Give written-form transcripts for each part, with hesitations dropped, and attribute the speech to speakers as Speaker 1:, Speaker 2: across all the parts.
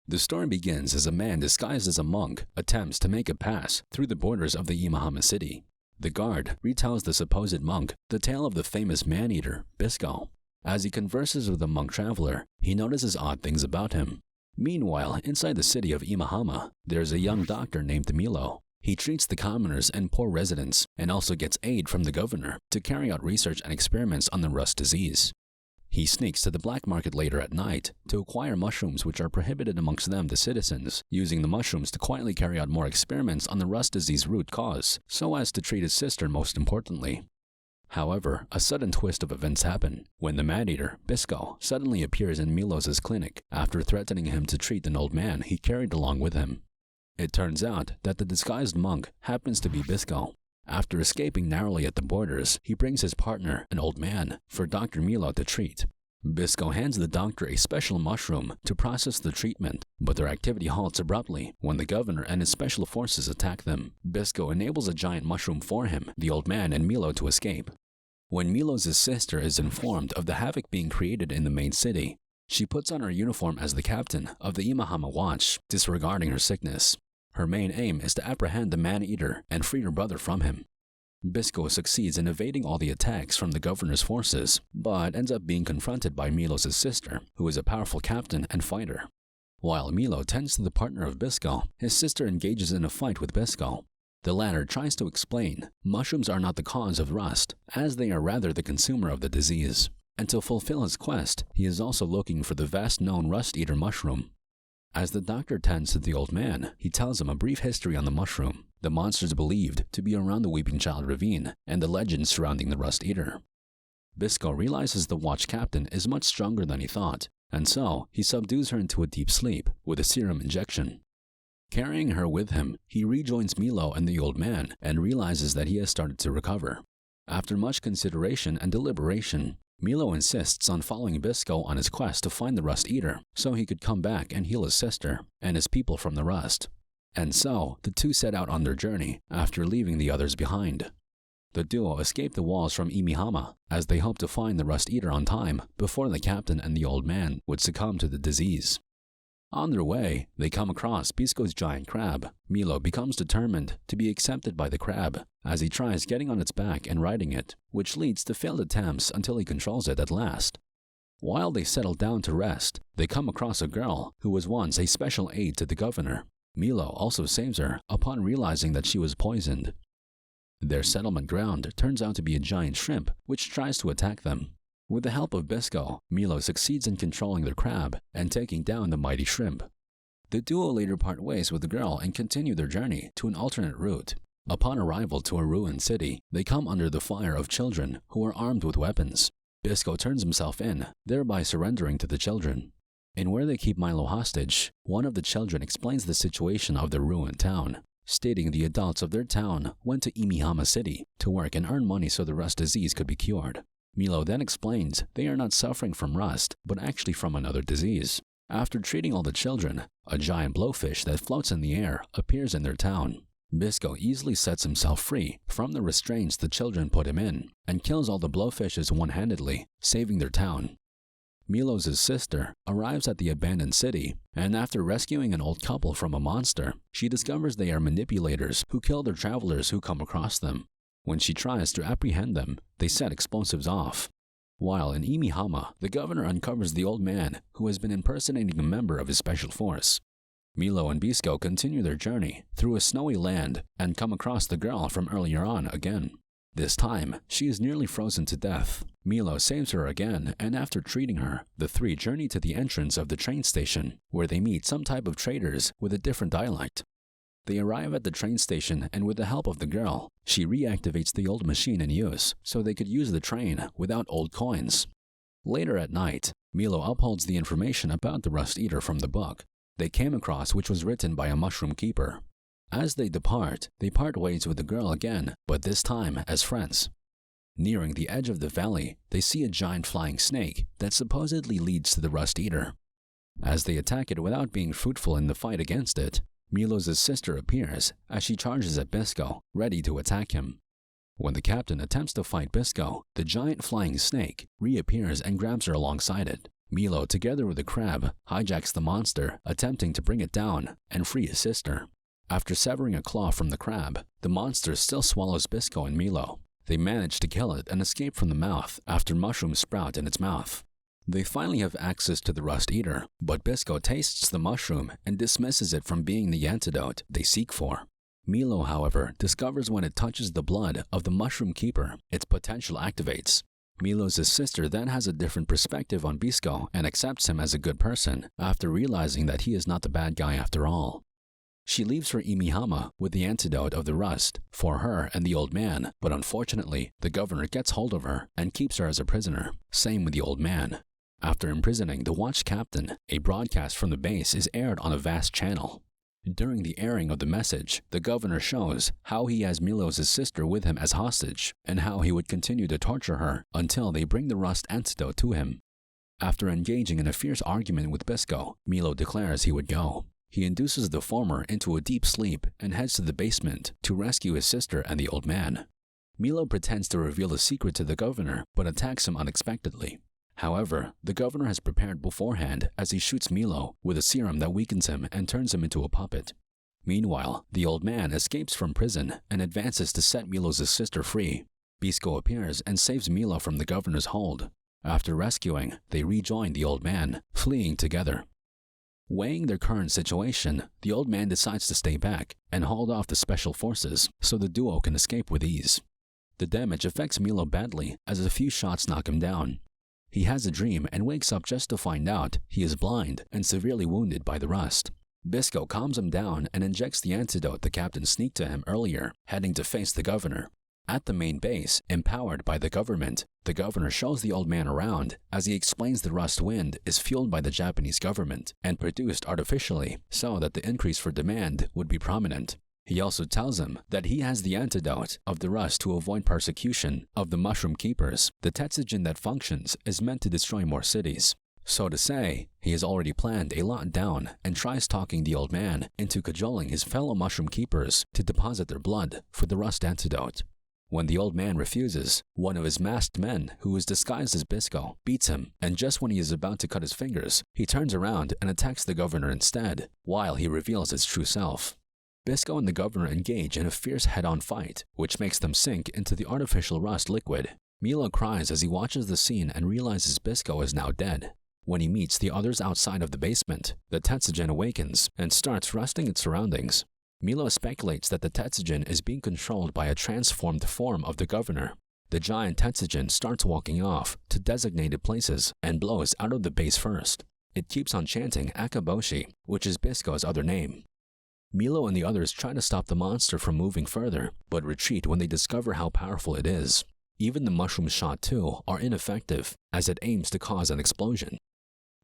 Speaker 1: The story begins as a man disguised as a monk attempts to make a pass through the borders of the Imahama city. The guard retells the supposed monk the tale of the famous man-eater, Bisco. As he converses with the monk traveler, he notices odd things about him. Meanwhile, inside the city of Imahama, there's a young doctor named Milo. He treats the commoners and poor residents and also gets aid from the governor to carry out research and experiments on the rust disease. He sneaks to the black market later at night to acquire mushrooms which are prohibited amongst them, the citizens, using the mushrooms to quietly carry out more experiments on the rust disease root cause, so as to treat his sister most importantly. However, a sudden twist of events happen when the man-eater, Bisco, suddenly appears in Milos' clinic after threatening him to treat an old man he carried along with him. It turns out that the disguised monk happens to be Bisco. After escaping narrowly at the borders, he brings his partner, an old man, for Dr. Milo to treat. Bisco hands the doctor a special mushroom to process the treatment, but their activity halts abruptly when the governor and his special forces attack them. Bisco enables a giant mushroom for him, the old man, and Milo to escape. When Milos' sister is informed of the havoc being created in the main city, she puts on her uniform as the captain of the Imahama Watch, disregarding her sickness. Her main aim is to apprehend the man-eater and free her brother from him. Bisco succeeds in evading all the attacks from the governor's forces, but ends up being confronted by Milos' sister, who is a powerful captain and fighter. While Milo tends to the partner of Bisco, his sister engages in a fight with Bisco. The latter tries to explain mushrooms are not the cause of rust, as they are rather the consumer of the disease. And to fulfill his quest, he is also looking for the vast-known rust-eater mushroom. As the doctor tends to the old man, he tells him a brief history on the mushroom, the monsters believed to be around the Weeping Child Ravine, and the legends surrounding the Rust Eater. Bisco realizes the watch captain is much stronger than he thought, and so he subdues her into a deep sleep with a serum injection. Carrying her with him, he rejoins Milo and the old man and realizes that he has started to recover. After much consideration and deliberation, Milo insists on following Bisco on his quest to find the Rust Eater so he could come back and heal his sister and his people from the rust. And so, the two set out on their journey after leaving the others behind. The duo escape the walls from Imahama as they hope to find the Rust Eater on time before the captain and the old man would succumb to the disease. On their way, they come across Bisco's giant crab. Milo becomes determined to be accepted by the crab as he tries getting on its back and riding it, which leads to failed attempts until he controls it at last. While they settle down to rest, they come across a girl who was once a special aide to the governor. Milo also saves her upon realizing that she was poisoned. Their settlement ground turns out to be a giant shrimp which tries to attack them. With the help of Bisco, Milo succeeds in controlling the crab and taking down the mighty shrimp. The duo later part ways with the girl and continue their journey to an alternate route. Upon arrival to a ruined city, they come under the fire of children who are armed with weapons. Bisco turns himself in, thereby surrendering to the children. In where they keep Milo hostage, one of the children explains the situation of their ruined town, stating the adults of their town went to Imahama City to work and earn money so the rust disease could be cured. Milo then explains they are not suffering from rust, but actually from another disease. After treating all the children, a giant blowfish that floats in the air appears in their town. Bisco easily sets himself free from the restraints the children put him in and kills all the blowfishes one-handedly, saving their town. Milos' sister arrives at the abandoned city, and after rescuing an old couple from a monster, she discovers they are manipulators who kill the travelers who come across them. When she tries to apprehend them, they set explosives off. While in Imahama, the governor uncovers the old man who has been impersonating a member of his special force. Milo and Bisco continue their journey through a snowy land and come across the girl from earlier on again. This time, she is nearly frozen to death. Milo saves her again, and after treating her, the three journey to the entrance of the train station, where they meet some type of traders with a different dialect. They arrive at the train station, and with the help of the girl, she reactivates the old machine in use so they could use the train without old coins. Later at night, Milo upholds the information about the Rust Eater from the book they came across, which was written by a mushroom keeper. As they depart, they part ways with the girl again, but this time as friends. Nearing the edge of the valley, they see a giant flying snake that supposedly leads to the Rust Eater. As they attack it without being fruitful in the fight against it, Milos' sister appears as she charges at Bisco, ready to attack him. When the captain attempts to fight Bisco, the giant flying snake reappears and grabs her alongside it. Milo, together with the crab, hijacks the monster, attempting to bring it down and free his sister. After severing a claw from the crab, the monster still swallows Bisco and Milo. They manage to kill it and escape from the mouth after mushrooms sprout in its mouth. They finally have access to the Rust Eater, but Bisco tastes the mushroom and dismisses it from being the antidote they seek for. Milo, however, discovers when it touches the blood of the Mushroom Keeper, its potential activates. Milo's sister then has a different perspective on Bisco and accepts him as a good person after realizing that he is not the bad guy after all. She leaves for Imihama with the antidote of the rust for her and the old man, but unfortunately, the governor gets hold of her and keeps her as a prisoner. Same with the old man. After imprisoning the watch captain, a broadcast from the base is aired on a vast channel. During the airing of the message, the governor shows how he has Milo's sister with him as hostage and how he would continue to torture her until they bring the rust antidote to him. After engaging in a fierce argument with Bisco, Milo declares he would go. He induces the former into a deep sleep and heads to the basement to rescue his sister and the old man. Milo pretends to reveal the secret to the governor but attacks him unexpectedly. However, the governor has prepared beforehand as he shoots Milo with a serum that weakens him and turns him into a puppet. Meanwhile, the old man escapes from prison and advances to set Milo's sister free. Bisco appears and saves Milo from the governor's hold. After rescuing, they rejoin the old man, fleeing together. Weighing their current situation, the old man decides to stay back and hold off the special forces so the duo can escape with ease. The damage affects Milo badly as a few shots knock him down. He has a dream and wakes up just to find out he is blind and severely wounded by the rust. Bisco calms him down and injects the antidote the captain sneaked to him earlier, heading to face the governor. At the main base, empowered by the government, the governor shows the old man around as he explains the rust wind is fueled by the Japanese government and produced artificially so that the increase for demand would be prominent. He also tells him that he has the antidote of the rust to avoid persecution of the Mushroom Keepers. The Tetsujin that functions is meant to destroy more cities. So to say, he has already planned a lot down and tries talking the old man into cajoling his fellow Mushroom Keepers to deposit their blood for the rust antidote. When the old man refuses, one of his masked men, who is disguised as Bisco, beats him, and just when he is about to cut his fingers, he turns around and attacks the governor instead, while he reveals his true self. Bisco and the governor engage in a fierce head-on fight, which makes them sink into the artificial rust liquid. Milo cries as he watches the scene and realizes Bisco is now dead. When he meets the others outside of the basement, the Tetsujin awakens and starts rusting its surroundings. Milo speculates that the Tetsujin is being controlled by a transformed form of the governor. The giant Tetsujin starts walking off to designated places and blows out of the base first. It keeps on chanting Akaboshi, which is Bisco's other name. Milo and the others try to stop the monster from moving further, but retreat when they discover how powerful it is. Even the mushroom shot too are ineffective, as it aims to cause an explosion.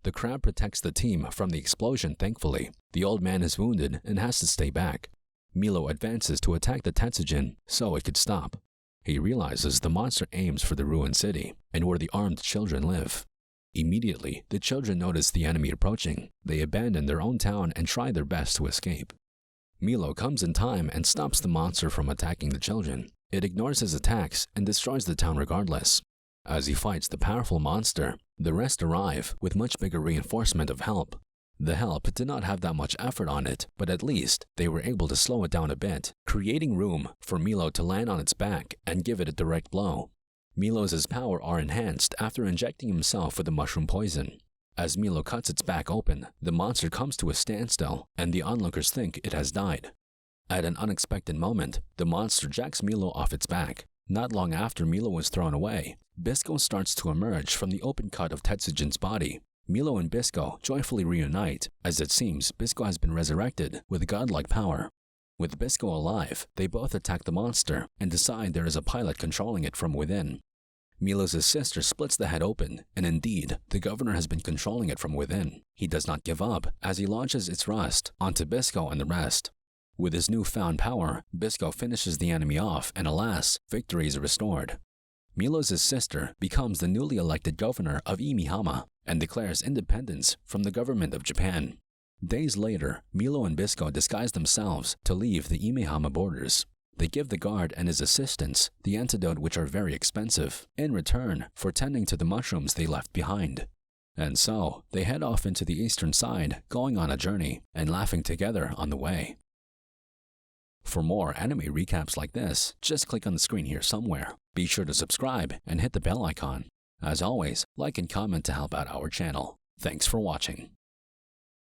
Speaker 1: The crab protects the team from the explosion thankfully. The old man is wounded and has to stay back. Milo advances to attack the Tetsujin so it could stop. He realizes the monster aims for the ruined city and where the armed children live. Immediately, the children notice the enemy approaching. They abandon their own town and try their best to escape. Milo comes in time and stops the monster from attacking the children. It ignores his attacks and destroys the town regardless. As he fights the powerful monster, the rest arrive with much bigger reinforcement of help. The help did not have that much effort on it, but at least they were able to slow it down a bit, creating room for Milo to land on its back and give it a direct blow. Milo's power are enhanced after injecting himself with the mushroom poison. As Milo cuts its back open, the monster comes to a standstill, and the onlookers think it has died. At an unexpected moment, the monster jacks Milo off its back. Not long after Milo was thrown away, Bisco starts to emerge from the open cut of Tetsujin's body. Milo and Bisco joyfully reunite, as it seems Bisco has been resurrected with godlike power. With Bisco alive, they both attack the monster and decide there is a pilot controlling it from within. Milo's sister splits the head open, and indeed, the governor has been controlling it from within. He does not give up as he launches its rust onto Bisco and the rest. With his newfound power, Bisco finishes the enemy off, and alas, victory is restored. Milo's sister becomes the newly elected governor of Imihama and declares independence from the government of Japan. Days later, Milo and Bisco disguise themselves to leave the Imihama borders. They give the guard and his assistants the antidote, which are very expensive, in return for tending to the mushrooms they left behind. And so, they head off into the eastern side, going on a journey, and laughing together on the way. For more anime recaps like this, just click on the screen here somewhere. Be sure to subscribe and hit the bell icon. As always, like and comment to help out our channel. Thanks for watching.